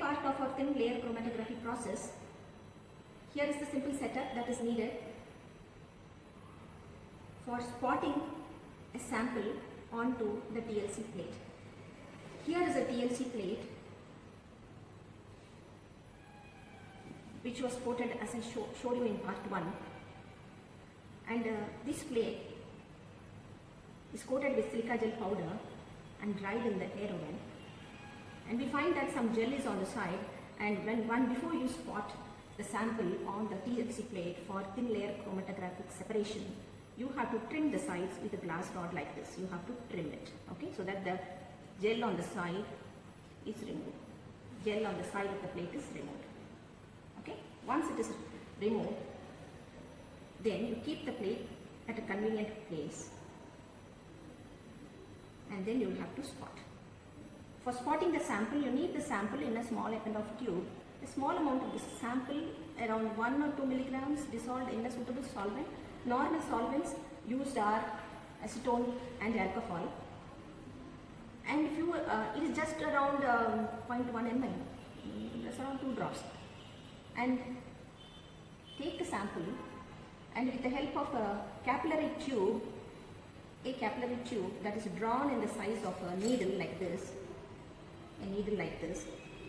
part of our thin layer chromatography process. Here is the simple setup that is needed for spotting a sample onto the TLC plate. Here is a TLC plate which was coated as I showed you in part 1, and this plate is coated with silica gel powder and dried in the air oven, and we find that some gel is on the side, and before you spot the sample on the TLC plate for thin layer chromatographic separation, you have to trim the sides with a glass rod like this. You have to trim it, okay, so that the gel on the side is removed. Gel on the side of the plate is removed. Okay, once it is removed, then you keep the plate at a convenient place, and then you will have to spot. For spotting the sample, you need the sample in a small Eppendorf tube. A small amount of this sample, around 1 or 2 milligrams, dissolved in a suitable solvent. Normal solvents used are acetone and alcohol, and if you it is just around 0.1 ml, just around 2 drops, and take the sample, and with the help of a capillary tube that is drawn in the size of a needle like this,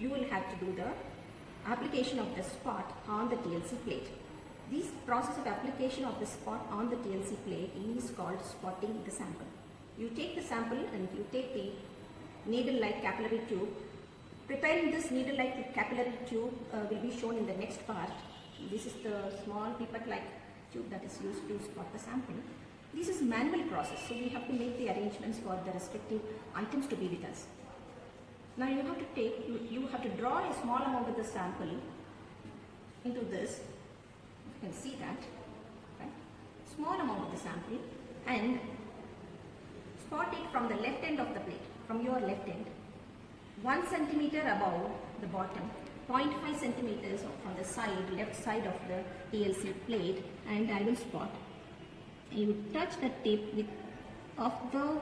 you will have to do the application of the spot on the TLC plate. This process of application of the spot on the TLC plate is called spotting the sample. You take the sample and you take the needle-like capillary tube. Preparing this needle-like capillary tube will be shown in the next part. This is the small pipette-like tube that is used to spot the sample. This is manual process, so we have to make the arrangements for the respective items to be with us. Now you have to draw a small amount of the sample into this. You can see that, right? Small amount of the sample, and spot it from the left end of the plate, from your left end, 1 centimeter above the bottom, 0.5 centimeters from the side, left side of the TLC plate, and I will spot. And you touch the tip of the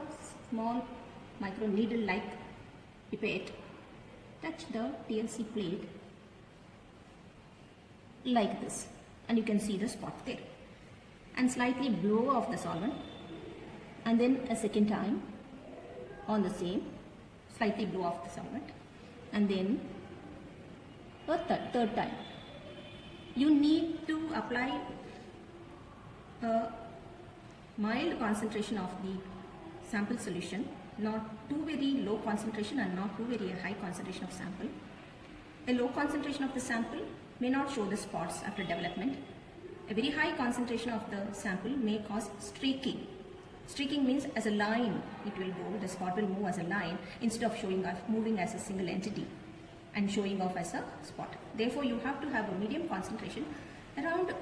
small micro needle-like pipette, touch the TLC plate like this, and you can see the spot there, and slightly blow off the solvent, and then a second time on the same, slightly blow off the solvent, and then a third time. You need to apply a mild concentration of the sample solution, not too very low concentration and not too very high concentration of sample. A low concentration of the sample may not show the spots after development. A very high concentration of the sample may cause streaking. Streaking means as a line it will go, the spot will move as a line instead of moving as a single entity and showing off as a spot. Therefore, you have to have a medium concentration. Around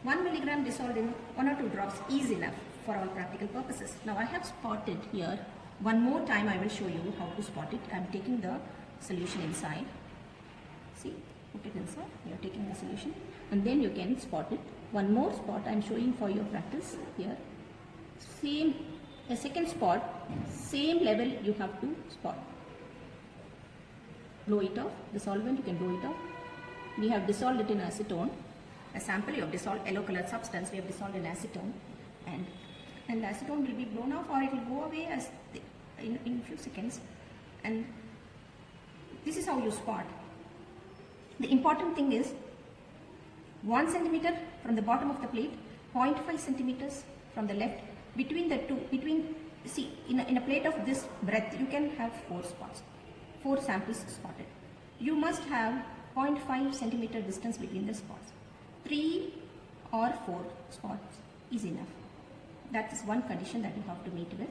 1 milligram dissolved in 1 or 2 drops is enough for all practical purposes. Now I have spotted here. One more time I will show you how to spot it. I am taking the solution inside. See, put it inside. You are taking the solution, and then you can spot it. One more spot I am showing for your practice here. A second spot, same level you have to spot. Blow it off. The solvent you can blow it off. We have dissolved it in acetone. A sample you have dissolved yellow colored substance. We have dissolved in acetone, and acetone will be blown off, or it will go away as in a few seconds. And this is how you spot. The important thing is 1 centimeter from the bottom of the plate, 0.5 centimeters from the left. Between the two, see, in a plate of this breadth, you can have 4 spots, 4 samples spotted. You must have 0.5 centimeter distance between the spots. 3 or 4 spots is enough. That is one condition that you have to meet with.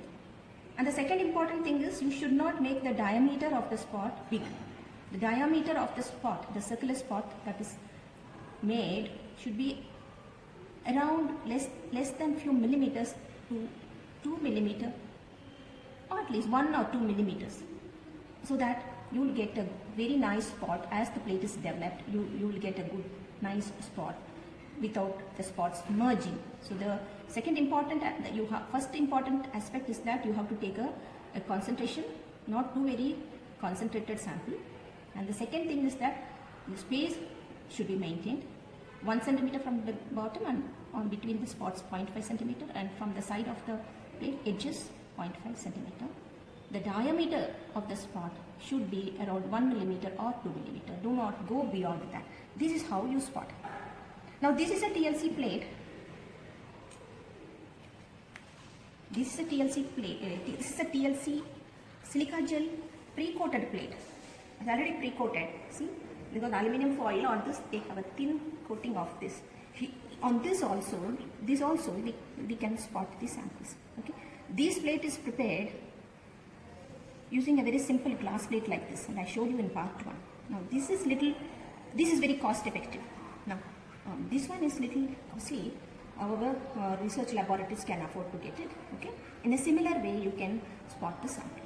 And the second important thing is you should not make the diameter of the spot big. The diameter of the spot, the circular spot that is made, should be around less than few millimeters to 2 millimeter, or at least 1 or 2 millimeters, so that you will get a very nice spot. As the plate is developed, you will get a good nice spot without the spots merging. So the second important, first important aspect is that you have to take a concentration, not too very concentrated sample, And the second thing is that the space should be maintained 1 centimeter from the bottom and on between the spots 0.5 centimeter, and from the side of the plate edges 0.5 centimeter. The diameter of the spot should be around 1 millimeter or 2 millimeter. Do not go beyond that. This is how you spot. Now this is a TLC plate. This is a TLC plate. This is a TLC silica gel pre-coated plate. It's already pre-coated. See, because aluminum foil on this, they have a thin coating of this. On this also we can spot the samples. Okay, this plate is prepared using a very simple glass plate like this, and I showed you in part 1. Now this is very cost effective. Now this one is little costly. However, research laboratories can afford to get it. Okay, in a similar way you can spot the sample.